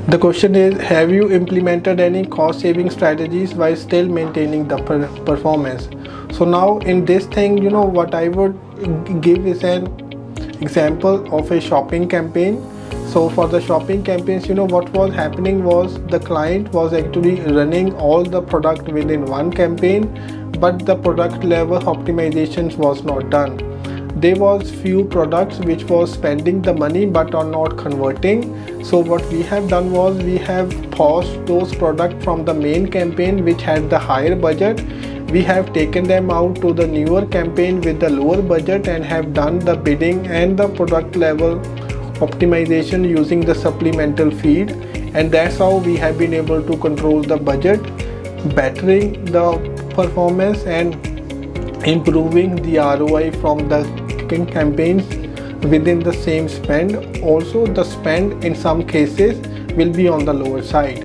The question is, have you implemented any cost saving strategies while still maintaining the performance? So now in this thing, what I would give is an example of a shopping campaign. So for the shopping campaigns, what was happening was the client was actually running all the product within one campaign, but the product level optimizations was not done. There was few products which was spending the money but are not converting. So what we have done was we have paused those products from the main campaign which had the higher budget. We have taken them out to the newer campaign with the lower budget and have done the bidding and the product level optimization using the supplemental feed, and that's how we have been able to control the budget, bettering the performance and improving the ROI from the campaigns within the same spend. Also, the spend in some cases will be on the lower side.